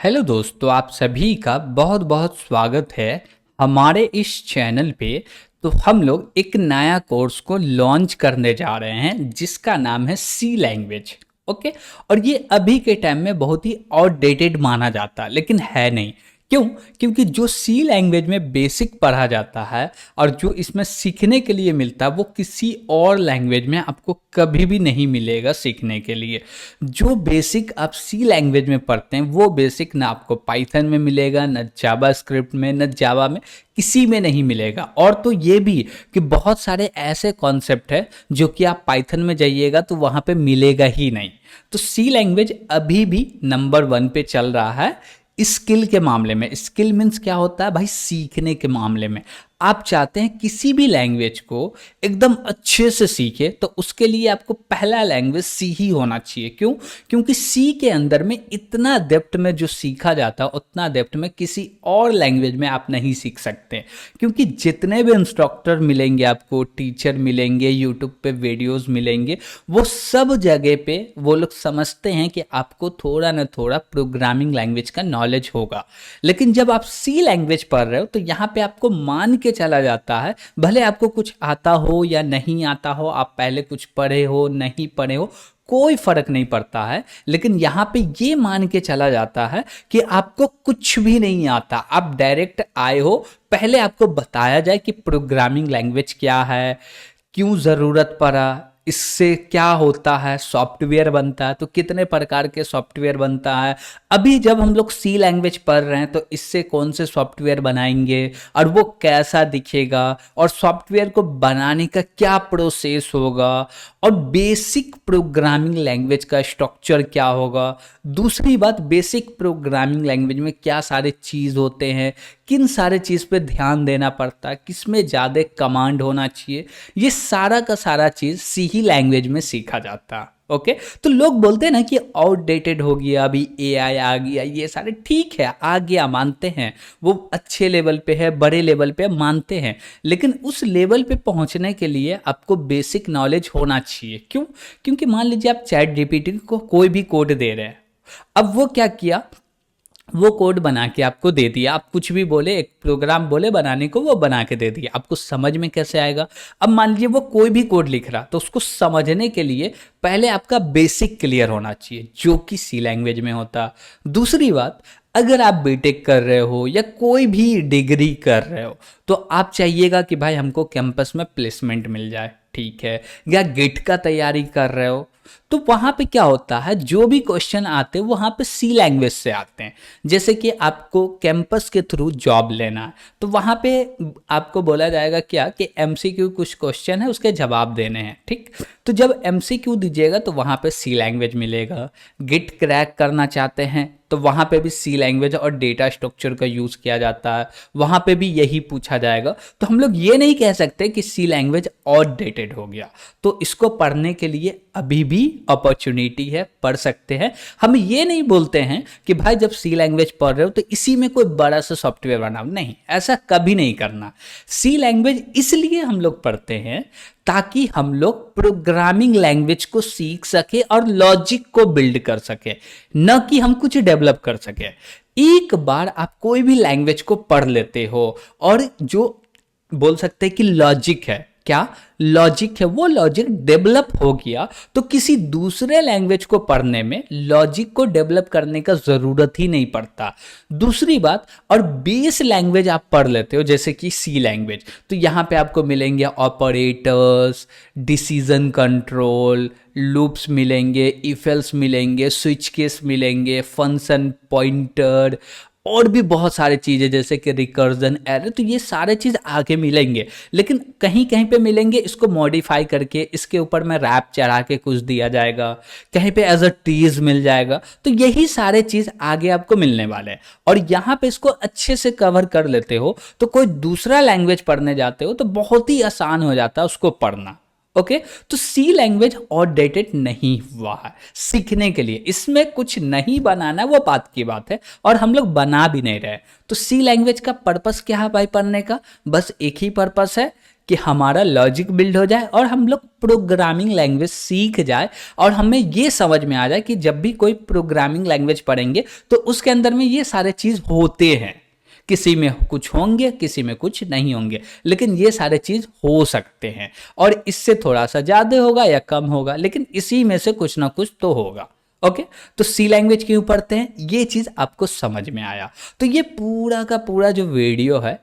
Hello दोस्तों, आप सभी का बहुत बहुत स्वागत है हमारे इस चैनल पे। तो हम लोग एक नया कोर्स को लॉन्च करने जा रहे हैं जिसका नाम है सी लैंग्वेज। ओके। और ये अभी के टाइम में बहुत ही आउटडेटेड माना जाता है, लेकिन है नहीं। क्यों? क्योंकि जो सी लैंग्वेज में बेसिक पढ़ा जाता है और जो इसमें सीखने के लिए मिलता है वो किसी और लैंग्वेज में आपको कभी भी नहीं मिलेगा सीखने के लिए। जो बेसिक आप सी लैंग्वेज में पढ़ते हैं वो बेसिक ना आपको पाइथन में मिलेगा, ना जावा स्क्रिप्ट में, ना जावा में, किसी में नहीं मिलेगा। और तो ये भी कि बहुत सारे ऐसे कॉन्सेप्ट है जो कि आप पाइथन में जाइएगा तो वहाँ पे मिलेगा ही नहीं। तो सी लैंग्वेज अभी भी नंबर 1 पे चल रहा है स्किल के मामले में। स्किल मीन्स क्या होता है भाई? सीखने के मामले में आप चाहते हैं किसी भी लैंग्वेज को एकदम अच्छे से सीखे तो उसके लिए आपको पहला लैंग्वेज सी ही होना चाहिए। क्यों? क्योंकि सी के अंदर में इतना डेप्थ में जो सीखा जाता है उतना डेप्थ में किसी और लैंग्वेज में आप नहीं सीख सकते। क्योंकि जितने भी इंस्ट्रक्टर मिलेंगे आपको, टीचर मिलेंगे, यूट्यूब पे वीडियोस मिलेंगे, वो सब जगह पे वो लोग समझते हैं कि आपको थोड़ा ना थोड़ा प्रोग्रामिंग लैंग्वेज का नॉलेज होगा। लेकिन जब आप सी लैंग्वेज पढ़ रहे हो तो यहाँ पे आपको मान के चला जाता है, भले आपको कुछ आता हो या नहीं आता हो, आप पहले कुछ पढ़े हो नहीं पढ़े हो, कोई फर्क नहीं पड़ता है। लेकिन यहाँ पे ये मान के चला जाता है कि आपको कुछ भी नहीं आता, आप डायरेक्ट आए हो, पहले आपको बताया जाए कि प्रोग्रामिंग लैंग्वेज क्या है, क्यों ज़रूरत पड़ा, इससे क्या होता है, सॉफ्टवेयर बनता है तो कितने प्रकार के सॉफ्टवेयर बनता है। अभी जब हम लोग सी लैंग्वेज पढ़ रहे हैं तो इससे कौन से सॉफ्टवेयर बनाएंगे और वो कैसा दिखेगा, और सॉफ्टवेयर को बनाने का क्या प्रोसेस होगा, और बेसिक प्रोग्रामिंग लैंग्वेज का स्ट्रक्चर क्या होगा। दूसरी बात, बेसिक प्रोग्रामिंग लैंग्वेज में क्या सारे चीज़ होते हैं, किन सारे चीज़ पे ध्यान देना पड़ता है, किसमें ज़्यादा कमांड होना चाहिए, ये सारा का सारा चीज़ सी ही लैंग्वेज में सीखा जाता है। ओके। तो लोग बोलते हैं ना कि आउटडेटेड हो गया, अभी एआई आ गया, ये सारे ठीक है, आ गया, मानते हैं, वो अच्छे लेवल पे है, बड़े लेवल पे मानते हैं। लेकिन उस लेवल पे पहुंचने के लिए आपको बेसिक नॉलेज होना चाहिए। क्यों? क्योंकि मान लीजिए आप चैट जीपीटी को कोई भी कोड दे रहे हैं, अब वो क्या किया, वो कोड बना के आपको दे दिया, आप कुछ भी बोले, एक प्रोग्राम बोले बनाने को, वो बना के दे दिया, आपको समझ में कैसे आएगा? अब मान लीजिए वो कोई भी कोड लिख रहा तो उसको समझने के लिए पहले आपका बेसिक क्लियर होना चाहिए जो कि सी लैंग्वेज में होता। दूसरी बात, अगर आप बीटेक कर रहे हो या कोई भी डिग्री कर रहे हो तो आप चाहिएगा कि भाई हमको कैंपस में प्लेसमेंट मिल जाए, ठीक है, या गेट का तैयारी कर रहे हो तो वहां पे क्या होता है, जो भी क्वेश्चन आते हैं वहां पे सी लैंग्वेज से आते हैं। जैसे कि आपको कैंपस के थ्रू जॉब लेना है तो वहां पे आपको बोला जाएगा क्या कि एमसीक्यू कुछ क्वेश्चन है उसके जवाब देने हैं, ठीक। तो जब एमसीक्यू दीजिएगा तो वहां पे सी लैंग्वेज मिलेगा। गिट क्रैक करना चाहते हैं तो वहाँ पे भी सी लैंग्वेज और डेटा स्ट्रक्चर का यूज़ किया जाता है, वहाँ पे भी यही पूछा जाएगा। तो हम लोग ये नहीं कह सकते कि सी लैंग्वेज आउटडेटेड हो गया। तो इसको पढ़ने के लिए अभी भी अपॉर्चुनिटी है, पढ़ सकते हैं। हम ये नहीं बोलते हैं कि भाई जब सी लैंग्वेज पढ़ रहे हो तो इसी में कोई बड़ा सा सॉफ्टवेयर बनाओ, नहीं, ऐसा कभी नहीं करना। सी लैंग्वेज इसलिए हम लोग पढ़ते हैं ताकि हम लोग प्रोग्रामिंग लैंग्वेज को सीख सके और लॉजिक को बिल्ड कर सके, न कि हम कुछ डेवलप कर सके। एक बार आप कोई भी लैंग्वेज को पढ़ लेते हो और जो बोल सकते हैं कि लॉजिक है, क्या लॉजिक है, वो लॉजिक डेवलप हो गया तो किसी दूसरे लैंग्वेज को पढ़ने में लॉजिक को डेवलप करने का जरूरत ही नहीं पड़ता। दूसरी बात, और बेस लैंग्वेज आप पढ़ लेते हो जैसे कि सी लैंग्वेज, तो यहाँ पे आपको मिलेंगे ऑपरेटर्स, डिसीजन कंट्रोल, लूप्स मिलेंगे, इफ एल्स मिलेंगे, स्विच केस मिलेंगे, फंक्शन पॉइंटर, और भी बहुत सारी चीज़ें जैसे कि रिकर्जन, एरर, तो ये सारे चीज़ आगे मिलेंगे। लेकिन कहीं कहीं पे मिलेंगे इसको मॉडिफाई करके, इसके ऊपर में रैप चढ़ा के कुछ दिया जाएगा, कहीं पे एज अ टीज मिल जाएगा। तो यही सारे चीज़ आगे आपको मिलने वाले हैं और यहाँ पे इसको अच्छे से कवर कर लेते हो तो कोई दूसरा लैंग्वेज पढ़ने जाते हो तो बहुत ही आसान हो जाता है उसको पढ़ना। ओके। तो सी लैंग्वेज आउटडेटेड नहीं हुआ है सीखने के लिए, इसमें कुछ नहीं बनाना, वो बात की बात है, और हम लोग बना भी नहीं रहे। तो सी लैंग्वेज का पर्पस क्या है भाई पढ़ने का? बस एक ही पर्पस है कि कि हमारा लॉजिक बिल्ड हो जाए और हम लोग प्रोग्रामिंग लैंग्वेज सीख जाए और हमें ये समझ में आ जाए कि जब भी कोई प्रोग्रामिंग लैंग्वेज पढ़ेंगे तो उसके अंदर में ये सारे चीज़ होते हैं। किसी में कुछ होंगे, किसी में कुछ नहीं होंगे, लेकिन ये सारे चीज़ हो सकते हैं और इससे थोड़ा सा ज़्यादा होगा या कम होगा, लेकिन इसी में से कुछ ना कुछ तो होगा। ओके, तो सी लैंग्वेज क्यों पढ़ते हैं, ये चीज़ आपको समझ में आया। तो ये पूरा का पूरा जो वीडियो है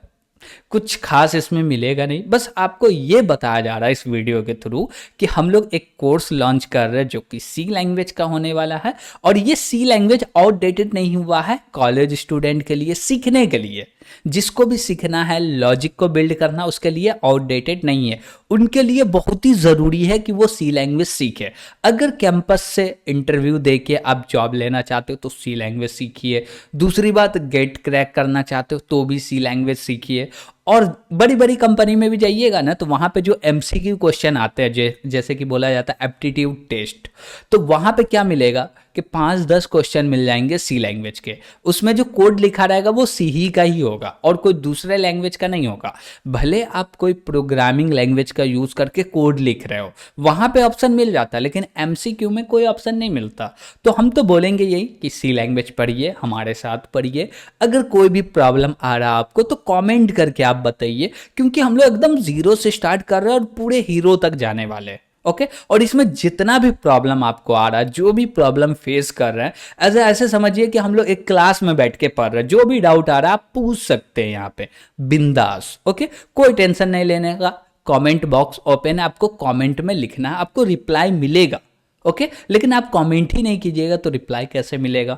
कुछ खास इसमें मिलेगा नहीं, बस आपको ये बताया जा रहा है इस वीडियो के थ्रू कि हम लोग एक कोर्स लॉन्च कर रहे हैं जो कि सी लैंग्वेज का होने वाला है। और ये सी लैंग्वेज आउटडेटेड नहीं हुआ है, कॉलेज स्टूडेंट के लिए सीखने के लिए, जिसको भी सीखना है लॉजिक को बिल्ड करना, उसके लिए आउटडेटेड नहीं है। उनके लिए बहुत ही ज़रूरी है कि वो सी लैंग्वेज सीखे। अगर कैंपस से इंटरव्यू दे के आप जॉब लेना चाहते हो तो सी लैंग्वेज सीखिए। दूसरी बात, गेट क्रैक करना चाहते हो तो भी सी लैंग्वेज सीखिए। और बड़ी बड़ी कंपनी में भी जाइएगा ना तो वहाँ पे जो एमसीक्यू क्वेश्चन आते हैं, जैसे कि बोला जाता है एप्टीट्यूड टेस्ट, तो वहाँ पे क्या मिलेगा कि 5-10 क्वेश्चन मिल जाएंगे सी लैंग्वेज के। उसमें जो कोड लिखा रहेगा वो सी ही का ही होगा और कोई दूसरे लैंग्वेज का नहीं होगा। भले आप कोई प्रोग्रामिंग लैंग्वेज का यूज़ करके कोड लिख रहे हो, वहाँ पे ऑप्शन मिल जाता है, लेकिन एमसीक्यू में कोई ऑप्शन नहीं मिलता। तो हम तो बोलेंगे यही कि सी लैंग्वेज पढ़िए, हमारे साथ पढ़िए। अगर कोई भी प्रॉब्लम आ रहा है आपको तो कॉमेंट करके आप बताइए, क्योंकि हम लोग एकदम जीरो से स्टार्ट कर रहे हैं और पूरे हीरो तक जाने वाले हैं। ओके, और इसमें जितना भी प्रॉब्लम आपको आ रहा है, जो भी प्रॉब्लम फेस कर रहे हैं, ऐसे समझिए कि हम लोग एक क्लास में बैठ के पढ़ रहे हैं। जो भी डाउट आ रहा है आप पूछ सकते हैं यहाँ पे बिंदास। ओके, कोई टेंशन नहीं लेने का। कमेंट बॉक्स ओपन है, आपको कमेंट में लिखना है, आपको रिप्लाई मिलेगा। ओके, लेकिन आप कमेंट ही नहीं कीजिएगा तो रिप्लाई कैसे मिलेगा?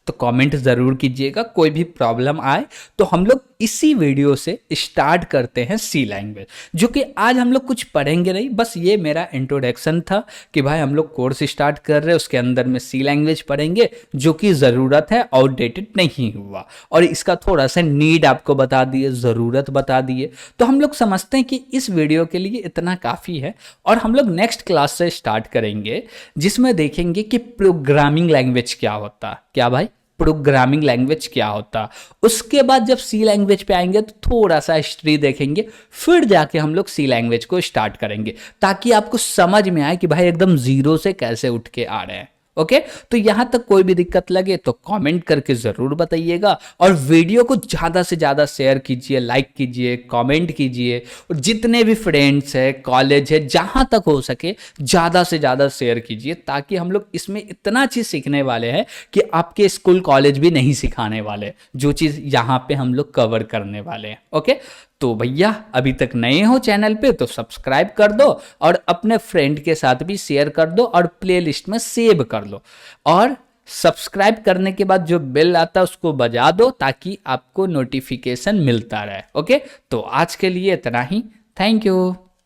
तो कमेंट ज़रूर कीजिएगा। कोई भी प्रॉब्लम आए तो हम लोग इसी वीडियो से स्टार्ट करते हैं सी लैंग्वेज, जो कि आज हम लोग कुछ पढ़ेंगे नहीं, बस ये मेरा इंट्रोडक्शन था कि भाई हम लोग कोर्स स्टार्ट कर रहे हैं, उसके अंदर में सी लैंग्वेज पढ़ेंगे जो कि ज़रूरत है, आउटडेटेड नहीं हुआ। और इसका थोड़ा सा नीड आपको बता दिए, ज़रूरत बता दिए, तो हम लोग समझते हैं कि इस वीडियो के लिए इतना काफ़ी है। और हम लोग नेक्स्ट क्लास से स्टार्ट करेंगे जिसमें देखेंगे कि प्रोग्रामिंग लैंग्वेज क्या होता है। क्या भाई, प्रोग्रामिंग लैंग्वेज क्या होता। उसके बाद जब सी लैंग्वेज पे आएंगे तो थोड़ा सा हिस्ट्री देखेंगे, फिर जाके हम लोग सी लैंग्वेज को स्टार्ट करेंगे, ताकि आपको समझ में आए कि भाई एकदम जीरो से कैसे उठ के आ रहे हैं। ओके, तो यहां तक कोई भी दिक्कत लगे तो कमेंट करके जरूर बताइएगा। और वीडियो को ज्यादा से ज्यादा शेयर कीजिए, लाइक कीजिए, कमेंट कीजिए। और जितने भी फ्रेंड्स है, कॉलेज है, जहां तक हो सके ज्यादा से ज्यादा शेयर कीजिए, ताकि हम लोग इसमें इतना चीज सीखने वाले हैं कि आपके स्कूल कॉलेज भी नहीं सिखाने वाले, जो चीज यहाँ पे हम लोग कवर करने वाले हैं। ओके, तो भैया अभी तक नए हो चैनल पे तो सब्सक्राइब कर दो और अपने फ्रेंड के साथ भी शेयर कर दो और प्लेलिस्ट में सेव कर लो। और सब्सक्राइब करने के बाद जो बेल आता है उसको बजा दो, ताकि आपको नोटिफिकेशन मिलता रहे। ओके, तो आज के लिए इतना ही। Thank you.